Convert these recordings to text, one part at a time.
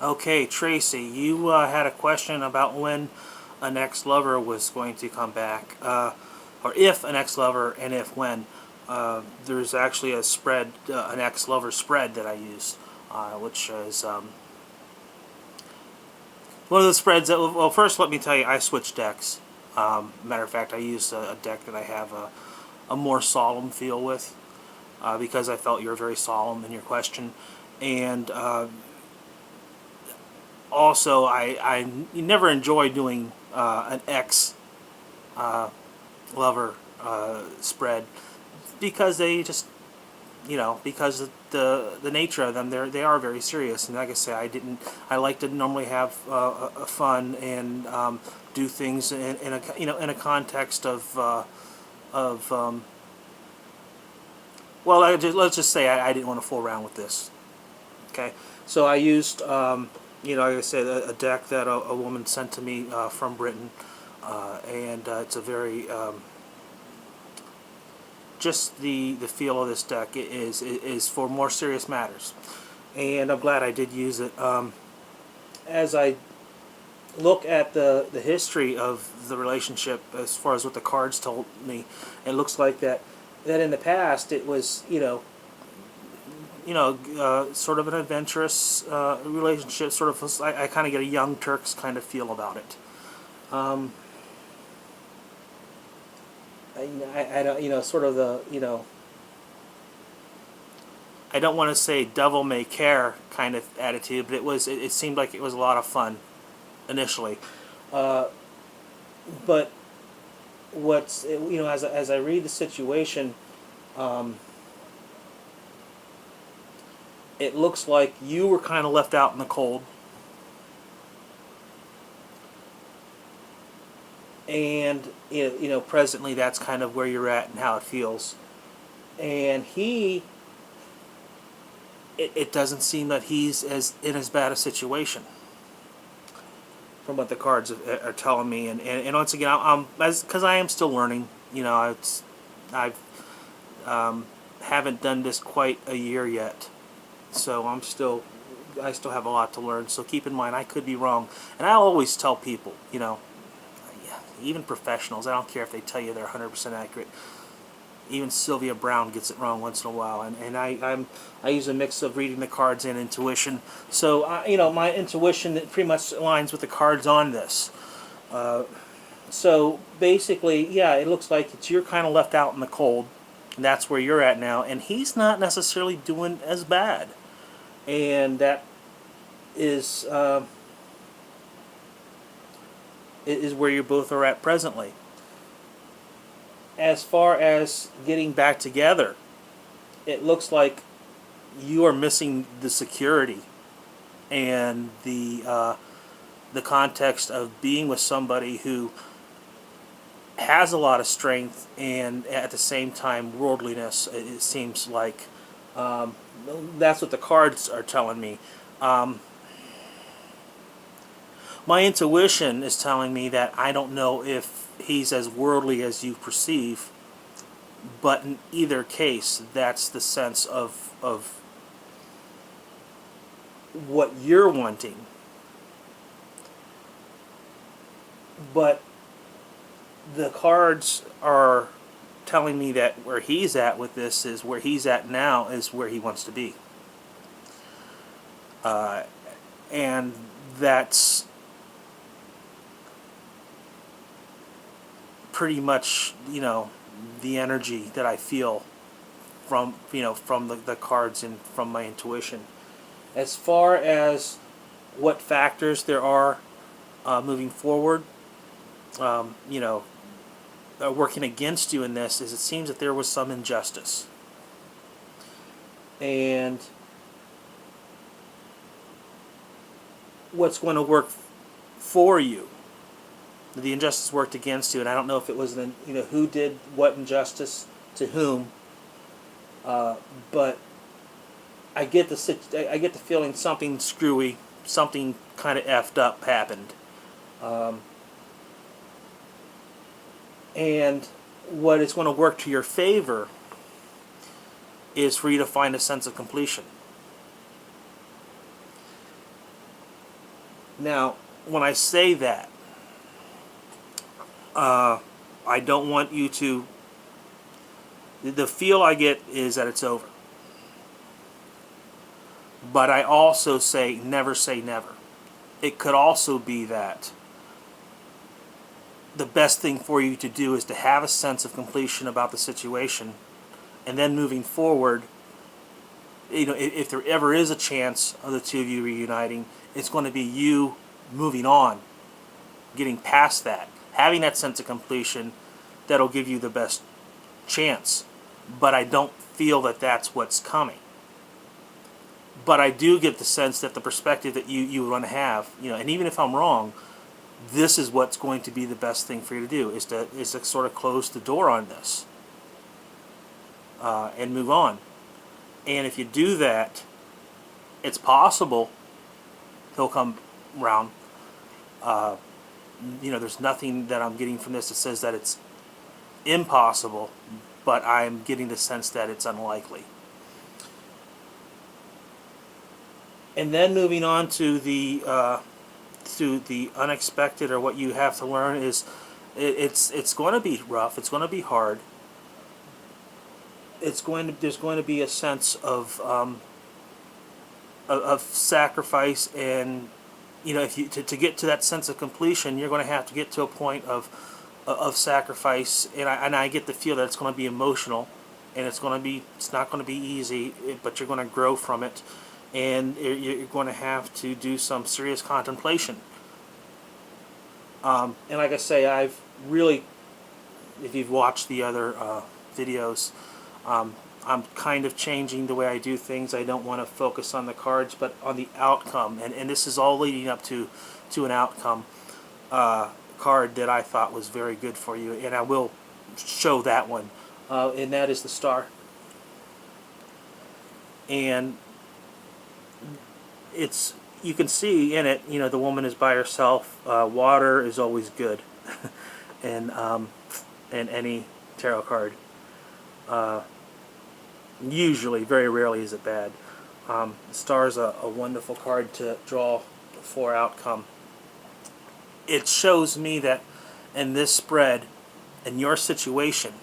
Okay, Tracy, you had a question about when an ex-lover was going to come back, or if an ex-lover, and if when. There's actually a spread, an ex-lover spread that I use, which is one of the spreads that, well, first let me tell you, I switched decks. Matter of fact, I used a deck that I have a more solemn feel with, because I felt you were very solemn in your question. And also, I never enjoy doing an ex lover spread, because they just, because of the nature of them, they are very serious. And like I say, I like to normally have a fun and do things in a, in a context of well, let's just say I didn't want to fool around with this. Okay, so I used, like I said, a deck that a woman sent to me from Britain, and it's a very, just the feel of this deck is for more serious matters, and I'm glad I did use it. As I look at the history of the relationship, as far as what the cards told me, it looks like that in the past it was, sort of an adventurous relationship. Sort of, I kind of get a Young Turks kind of feel about it. Um, I don't, sort of the, I don't want to say devil may care kind of attitude, but it seemed like it was a lot of fun initially. Uh, but as I read the situation, um, it looks like you were kind of left out in the cold, and presently that's kind of where you're at and how it feels. And it doesn't seem that he's as bad a situation from what the cards are telling me. And once again, because I am still learning. I've haven't done this quite a year yet, so I still have a lot to learn. So keep in mind, I could be wrong, and I always tell people, even professionals, I don't care if they tell you they're 100% accurate. Even Sylvia Brown gets it wrong once in a while, and I use a mix of reading the cards and intuition. So my intuition pretty much aligns with the cards on this. So basically, yeah, it looks like you're kind of left out in the cold, and that's where you're at now. And he's not necessarily doing as bad, and that is is where you both are at presently. As far as getting back together, it looks like you are missing the security and the context of being with somebody who has a lot of strength and at the same time worldliness. It seems like that's what the cards are telling me. My intuition is telling me that I don't know if he's as worldly as you perceive, but in either case, that's the sense of what you're wanting. But the cards are telling me that where he's at with this is where he's at now is where he wants to be. And that's pretty much, the energy that I feel from, from the cards and from my intuition. As far as what factors there are moving forward, working against you in this, is it seems that there was some injustice. And what's going to work for you, the injustice worked against you, and I don't know if it was who did what injustice to whom, but I get the feeling something screwy, something kind of effed up happened, and what is going to work to your favor is for you to find a sense of completion. Now, when I say that, I don't want you to... The feel I get is that it's over. But I also say never. It could also be that the best thing for you to do is to have a sense of completion about the situation, and then moving forward, if there ever is a chance of the two of you reuniting, it's going to be you moving on, getting past that, having that sense of completion that'll give you the best chance. But I don't feel that that's what's coming. But I do get the sense that the perspective that you want to have, and even if I'm wrong, this is what's going to be the best thing for you to do, is to sort of close the door on this and move on. And if you do that, it's possible he'll come around. There's nothing that I'm getting from this that says that it's impossible, but I'm getting the sense that it's unlikely. And then moving on to the unexpected, or what you have to learn, is it's going to be rough. It's going to be hard. There's going to be a sense of sacrifice, and if you to get to that sense of completion, you're going to have to get to a point of sacrifice, and I get the feel that it's going to be emotional, and it's not going to be easy, but you're going to grow from it. And you're going to have to do some serious contemplation. And like I say, I've really, if you've watched the other videos, I'm kind of changing the way I do things. I don't want to focus on the cards, but on the outcome. And this is all leading up to an outcome card that I thought was very good for you. And I will show that one. And that is the Star. And you can see in it, the woman is by herself. Water is always good, and any tarot card. Usually, very rarely is it bad. Star is a wonderful card to draw for outcome. It shows me that in this spread, in your situation,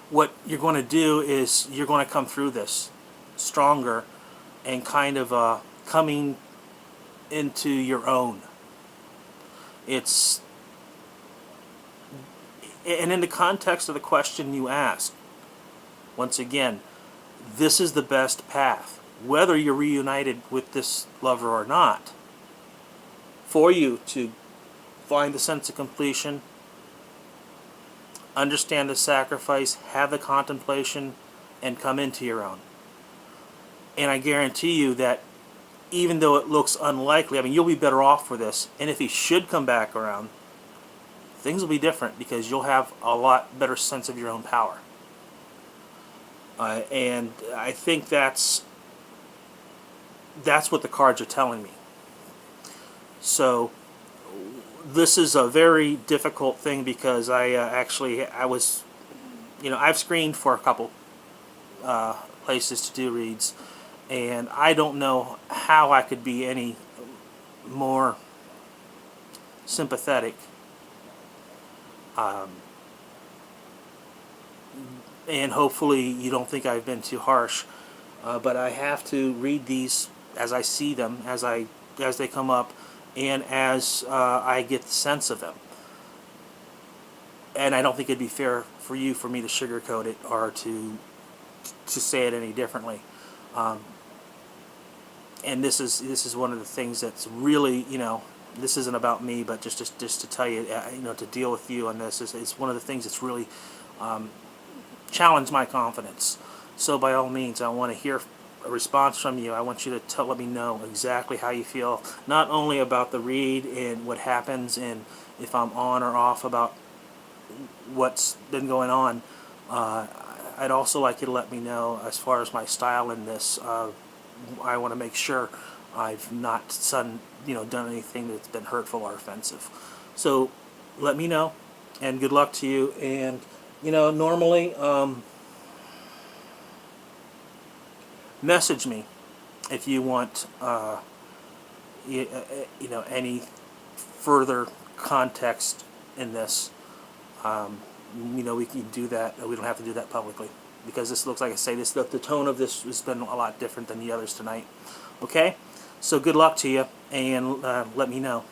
what you're going to do is you're going to come through this stronger, and kind of coming into your own. And in the context of the question you asked, once again, this is the best path, whether you're reunited with this lover or not, for you to find the sense of completion, understand the sacrifice, have the contemplation, and come into your own. And I guarantee you that even though it looks unlikely, you'll be better off for this. And if he should come back around, things will be different, because you'll have a lot better sense of your own power. And I think that's what the cards are telling me. So this is a very difficult thing, because I've screened for a couple places to do reads. And I don't know how I could be any more sympathetic. And hopefully you don't think I've been too harsh. But I have to read these as I see them, as they come up, and as I get the sense of them. And I don't think it'd be fair for me to sugarcoat it, or to say it any differently. And this is one of the things that's really, this isn't about me, but just to tell you, to deal with you on this is one of the things that's really challenged my confidence. So by all means, I want to hear a response from you. I want you to let me know exactly how you feel, not only about the read and what happens, and if I'm on or off about what's been going on. I'd also like you to let me know as far as my style in this. I want to make sure I've not done anything that's been hurtful or offensive. So let me know, and good luck to you. And normally message me if you want any further context in this, we can do that. We don't have to do that publicly, because this looks, like I say, the tone of this has been a lot different than the others tonight. Okay, so good luck to you, and let me know.